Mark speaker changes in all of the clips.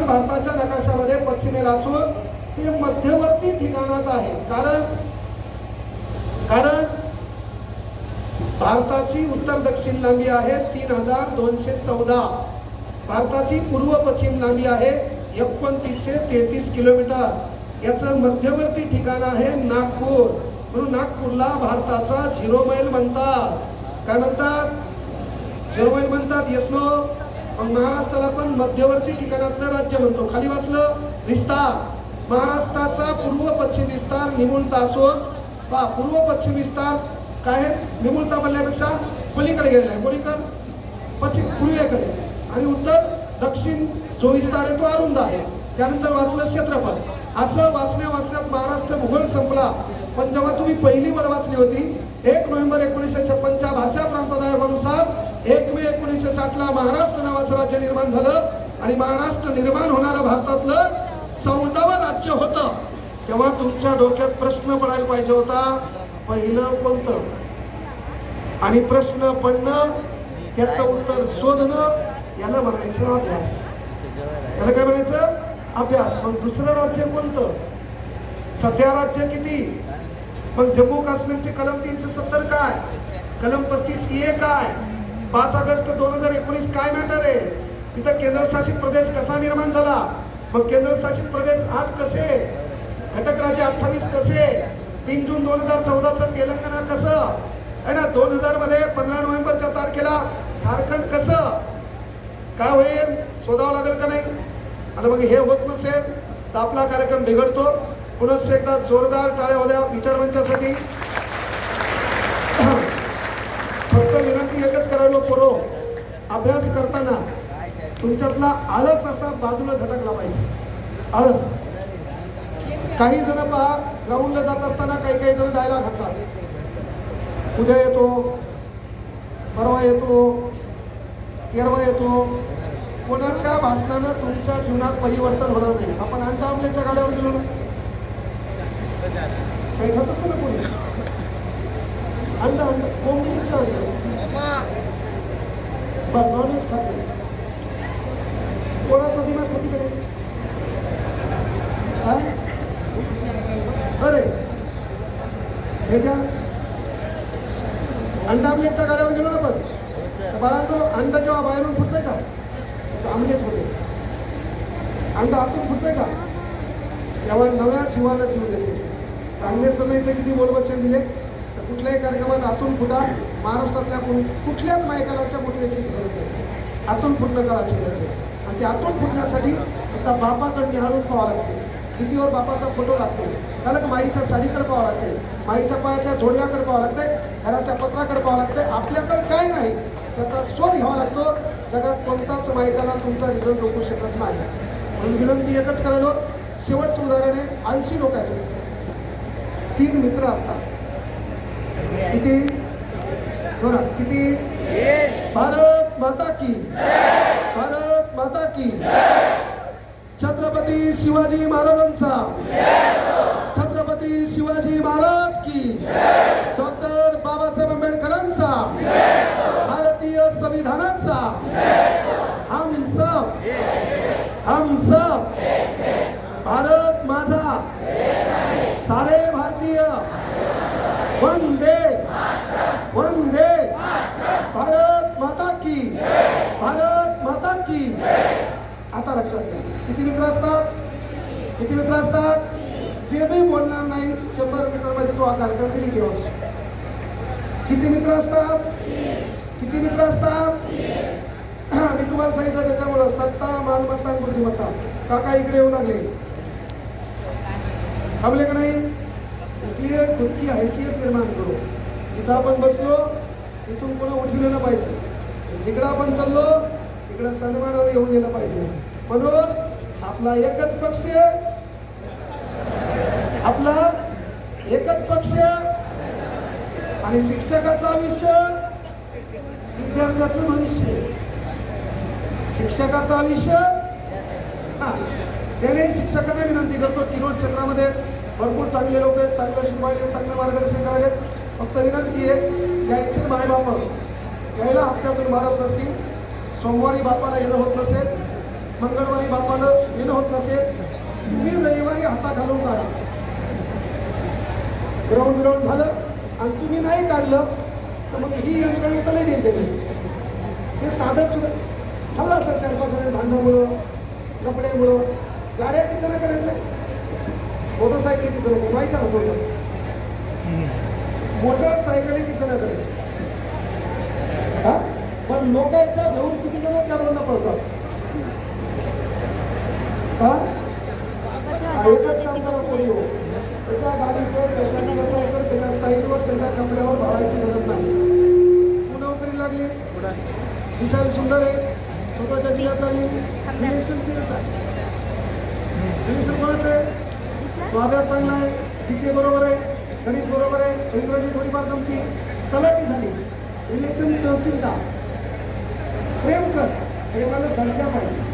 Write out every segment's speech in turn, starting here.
Speaker 1: भारताच्या नकाशामध्ये पश्चिमेला असून ते मध्यवर्ती ठिकाणात आहे. कारण भारताची उत्तर दक्षिण लांबी आहे 3214. भारताची पूर्व पश्चिम लांबी आहे 2933 किलोमीटर. याचं मध्यवर्ती ठिकाण आहे नागपूर. म्हणून नागपूरला भारताचा 0 मैल म्हणतात. काय म्हणतात? 0 मैल म्हणतात. Yes no? मग महाराष्ट्राला पण मध्यवर्ती ठिकाणातलं राज्य म्हणतो. खाली वाचलं विस्तार. महाराष्ट्राचा पूर्व पश्चिम विस्तार निमुळता असून पूर्व पश्चिम विस्तार काय निमुळता म्हणल्यापेक्षा पलीकडे गेलेला आहे. पलीकडे पश्चिम पूर्वेकडे आणि उत्तर दक्षिण जो विस्तार आहे तो अरुंद आहे. त्यानंतर वाचलं क्षेत्रफळ. असं वाचण्यात महाराष्ट्र भूगोल संपला. पण जेव्हा तुम्ही पहिली वळ वाचली होती 1 नोव्हेंबर 1956च्या भाषा प्रांत आयोगानुसार 1 मे 1960ला महाराष्ट्र नावाचं राज्य निर्माण झालं आणि महाराष्ट्र निर्माण होणारं भारतातलं 14वं राज्य होतं. तेव्हा तुमच्या डोक्यात प्रश्न पडायला पाहिजे होता पहिलं कोणतं, आणि प्रश्न पडणं त्याचं उत्तर शोधणं याला म्हणायचं अभ्यास. याला काय म्हणायचं? अभ्यास. मग दुसरं राज्य कोणतं? सध्या राज्य किती? मग जम्मू काश्मीरचे कलम 370 काय? कलम 35A काय? 5 ऑगस्ट 2019 काय मॅटर आहे? तिथं केंद्रशासित प्रदेश कसा निर्माण झाला? मग केंद्रशासित प्रदेश 8 कसे? घटक राज्य 28 कसे? 3 जून 2014चं तेलंगणा कसं आहे ना? 2000 मध्ये 15 नोव्हेंबरच्या तारखेला झारखंड कसं? काय होईल? शोधावं लागेल का नाही? आणि मग हे होत नसेल तर आपला कार्यक्रम बिघडतो. पुन्हा एकदा जोरदार टाळ्या होत्या विचारमंचासाठी. फक्त विनंती एकच करायला पोरो, अभ्यास करताना तुमच्यातला आळस असा बाजूला झटकला पाहिजे. आळस. काही जण पहा ग्राउंडला जात असताना काही जण डायलॉग घालतात. उद्या येतो, परवा येतो, तेरवा येतो. कोणाच्या भाषणानं तुमच्या जीवनात परिवर्तन होणार नाही. आपण अंडा आमलेटच्या गाड्यावर गेलो ना, काही खात असतं ना कोणी अंडा कोंबडीचं बरं नॉनव्हेज खाते. कोणाचा दिमाग खाती कडे? अरे ह्याच्या अंडा आमलेटच्या गाड्यावर गेलो ना पण बाळांनो, अंडा जेव्हा बाहेरून फुटतंय का आमलेट होते, अंडा आतून फुटतंय का तेव्हा नव्या जीवाला जीव देते. काँग्रेसनं इथे किती बोलवचन दिले तर कुठल्याही कार्यक्रमात आतून फुटा. महाराष्ट्रातल्या कुठल्याच मायकालाच्या मोटिवेशनची गरज नाही. आतून फुटणं काळाची गरज आहे. आणि ते आतून फुटण्यासाठी आता बापाकडे निहाळून पाहावं लागते. टीव्हीवर बापाचा फोटो लागतो. त्याला माईच्या साडीकडे पाहावं लागते, माईच्या पायाच्या झोडव्याकडे पाहावं लागतंय, घराच्या पत्राकडे पाहावं लागतंय. आपल्याकडे काय नाही त्याचा शोध घ्यावा लागतो. जगात कोणताच मायकाला तुमचा रिझल्ट रोखू शकत नाही. म्हणून विनंती एकच करायलो. शेवटचं उदाहरण आहे आळशी लोकांचं. 3 मित्र असतात. किती जोरात? किती? भारत माता की, भारत माता की. छत्रपती शिवाजी महाराजांचा, छत्रपती शिवाजी महाराज की. डॉक्टर बाबासाहेब आंबेडकरांचा, भारतीय संविधानाचा. हम सब भारत माझा, सारे भारतीय वंदे वंदे भारत माता की, भारत माता की. आता लक्षात घ्या किती मित्र असतात? किती मित्र असतात? जे मी बोलणार नाही 100 मीटर मध्ये तो हा कार्यक्रम केली घेऊ. किती मित्र असतात? किती मित्र असतात? मी तुम्हाला सांगितलं त्याच्यामुळं सत्ता, मालमत्ता आणि बुद्धिमत्ता. काका इकडे येऊ लागले, थांबले का नाही? इसलिए खुद की हैसियत निर्माण करो. जिथं आपण बसलो तिथून कोणा उठलेलं पाहिजे. जिकडं आपण चाललो तिकडं सन्मानाने येऊन गेलं पाहिजे. म्हणून आपला एकच पक्ष, आपला एकच पक्ष आणि शिक्षकाचं आयुष्य, विद्यार्थ्याचं भविष्य. शिक्षकाचं आयुष्य. त्याने शिक्षकांना विनंती करतो किनोट क्षेत्रामध्ये भरपूर चांगले लोक आहेत, चांगलं शिकवायले, चांगलं मार्गदर्शन करायले. फक्त विनंती आहे यायचे माय बाप यायला हप्त्यातून मारत नसतील. सोमवारी बापाला येणं होत नसेल, मंगळवारी बापाला येणं होत नसेल तुम्ही रविवारी हाता घालून काढा. ग्राउंड झालं आणि तुम्ही नाही काढलं तर मग ही यंत्रणा तर नाही द्यायचे नाही. हे साधं सुद्धा हल्ला असं 4-5 जण भांडणामुळं कपड्यामुळं गाड्या किचन करायचं नाही. मोटरसायकल किचन व्हायच्या ना मोटरसायकल किचन करायचं. हा पण लोक याच्या घेऊन किती जण त्या रोडला पळतात. हा एकच काम करा कोणी हो, त्याच्या गाडीवर त्याच्या केसावर त्याच्या स्टाईलवर त्याच्या कपड्यावर भावायची गरज नाही. तू नोकरी लागली दिसायला सुंदर आहे स्वतःच्या जिल्ह्यात लागली रिलेशन तेच आहे. रिलेशन कोणाचं आहे? तो अभ्यास चांगला आहे, शिके बरोबर आहे, गणित बरोबर आहे, इंग्रजी थोडीफार जमती, तलाठी झाली, रिलेशन तहसीलदार. प्रेम कर, प्रेमाला दर्जा पाहिजे.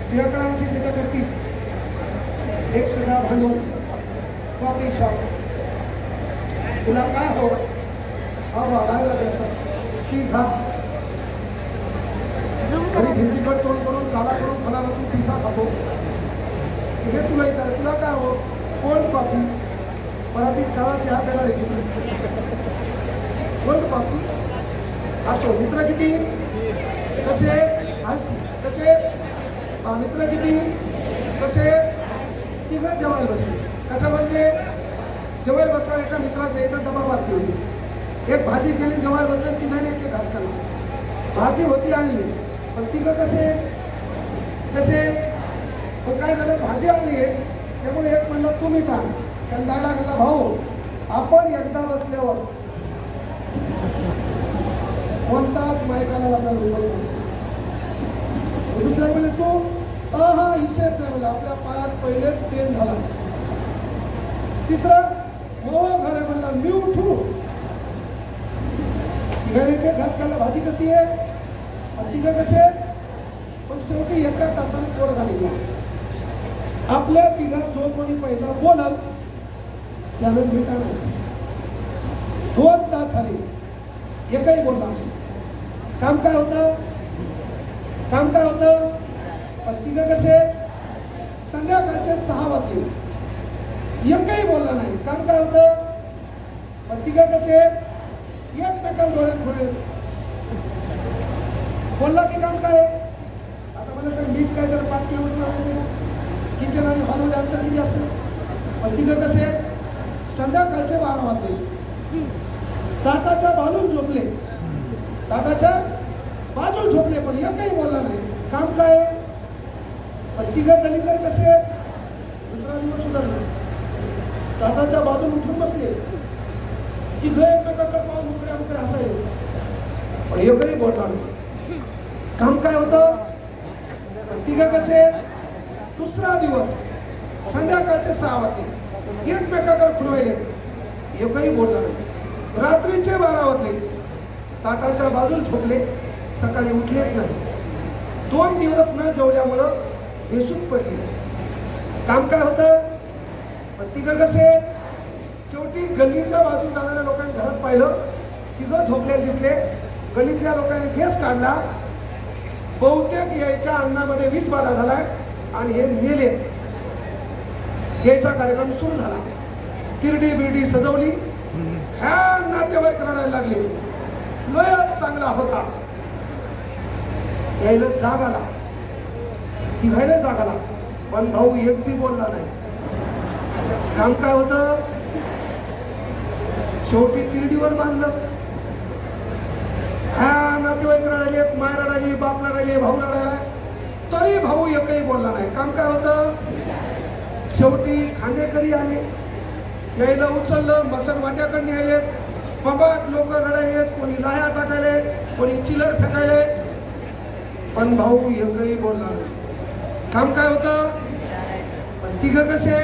Speaker 1: तुझ्याकडे 80 त्याच्याकडे 30. एक सगळा भांडून कॉफी शॉप तुला काय हवं हा वाढायला द्यायचा पिझ्झा आणि भिंतीकड तोंड करून काला करून खाला तू पिझ्झा खातो. हे तुला विचार तुला काय हवं कोल्ड कॉफी. मराठीत काळा चहा पेणार आहे कोल्ड कॉफी. असो मित्र किती कसे आलसी कसे मित्र किती कसे तिघं जेवायला बसले. कसं बसले जेवायला बसला एका मित्राचा इथं डबा बातमी होती. एक भाजी केली जेवायला बसले तिघांनी एक घास खाल्ला. भाजी होती आणली पण तिघं कसे कसे पण काय झालं भाजी आणली आहे त्यामुळे एक म्हणलं तुम्ही टाक. त्यानं डायलॉग घातला भाऊ आपण एकदा बसल्यावर कोणताच मायकाला आपल्याला रुपत नाही. दुसऱ्या म्हणजे तू हा इशेत नाही म्हणलं आपल्या पायात पहिलेच पेन झाला. तिसरा हो घरे म्हणला मी उठू. तिघाने एक घास खाल्ला. भाजी कशी आहे तिघं कसे पण शेवटी एका तासाने पोर घाली. आपल्या तिघात जो कोणी पहिला बोलल त्यानं मीठ आणायचं. 2 तास झाले एकही बोलला नाही. काम काय होतं काम काय होतं पण तिघं कसे संध्याकाळचे 6 वाजले एकही बोलला नाही. काम काय होतं पण तिघं कसे एकमेकाला डोळ्यात खोडे बोलला की काम काय. आता मला सांग मीठ काय तर 5 किलोमीटर आणायचं ना. किचन आणि हॉलमध्ये अंतर किती असतं पण तिघं कसे संध्याकाळचे 12 वाजले ताटाच्या बाजून झोपले. ताटाच्या बाजून झोपले पण एकही बोलला नाही. काम काय पण तिघं दलिंदर कसे दुसरा दिवस सुधारला. ताटाच्या बाजून उठून बसले तिघं एकमेकाकडे पाहून उकड्या उकड्या हसायले पण एकही बोलला नाही. काम काय होतं तिघं कसे दुसरा दिवस संध्याकाळचे 6 वाजले एकमेकाकडे खुणवायले एकही बोलला नाही. रात्रीचे 12 वाजले ताटाच्या बाजूला झोपले सकाळी उठलेच नाही. 2 दिवस न जेवल्यामुळं बेशुद्ध पडले. काम काय होतं पण तिघं कसे शेवटी गल्लीच्या बाजून जाणाऱ्या लोकांनी घरात पाहिलं तिघं झोपलेले दिसले. गल्लीतल्या लोकांनी केस काढला. बहुतेक यायच्या अन्नामध्ये विष बाधा झालाय आणि हे मेले. यायचा कार्यक्रम सुरू झाला. तिरडी बिरडी सजवली. ह्या नातेवाईक रडायला लागले. लयच चांगला होता. यायला जाग आला तिघायला जाग आला पण भाऊ एक बी बोलला नाही. काम काय होतं शेवटी तिरडीवर बांधलं. ह्या नातेवाईक रडायले माय रडायली बाप रडायले भाऊ रडायला तरी भाऊ एकही बोलला नाही. काम काय होतं शेवटी खांदेकरी आले. यायला उचललं मसन वाट्याकडे न्यायले. पबाट लोक रडायले कोणी लाह्या टाकायले कोणी चिलर फेकायले पण भाऊ एकही बोलला नाही. काम काय होतं पण तिघं कसे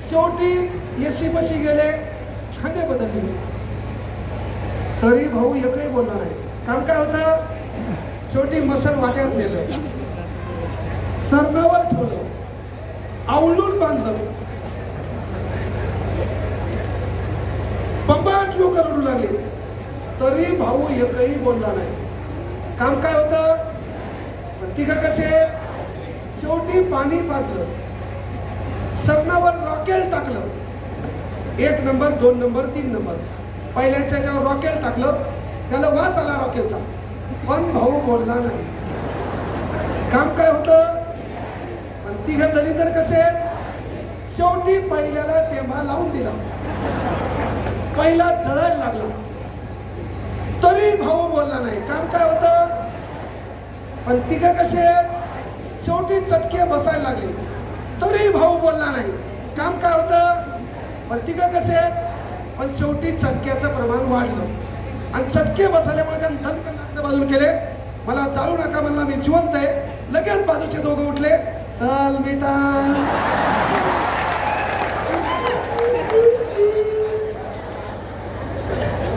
Speaker 1: शेवटी एसी बशी गेले खांदे बदलले तरी भाऊ एकही बोलला नाही. काम काय होतं शेवटी मसन वाट्यात नेलं सरणावर ठेवलं आवलून बांधलं. पंबाट लोक रडू लागले तरी भाऊ एकही बोलला नाही. काम काय होतं तिघं कसे शेवटी पाणी पाजलं, सरणावर रॉकेल टाकलं, 1 नंबर 2 नंबर 3 नंबर. पहिल्याच्या याच्यावर रॉकेल टाकलं, त्याला वास आला रॉकेलचा, पण भाऊ बोलला नाही. काम काय होतं? पण तिघं दलिंदर कसे? शेवटी पहिल्याला टेंबा लावून दिला, पहिला जळायला लागला, तरी भाऊ बोलला नाही. काम काय होतं? पण तिघं कसे? शेवटी चटके बसायला लागले, तरी भाऊ बोलला नाही. काम काय होतं? पण तिघं कसे? पण शेवटी चटक्याचं प्रमाण वाढलं आणि चटके बसल्यामुळे त्यांनी धनकन नाटक बाजूला केले. मला चालू नका म्हणला, मी जिवंत आहे. लगेच बाजूचे दोघं उठले, चल मिटा.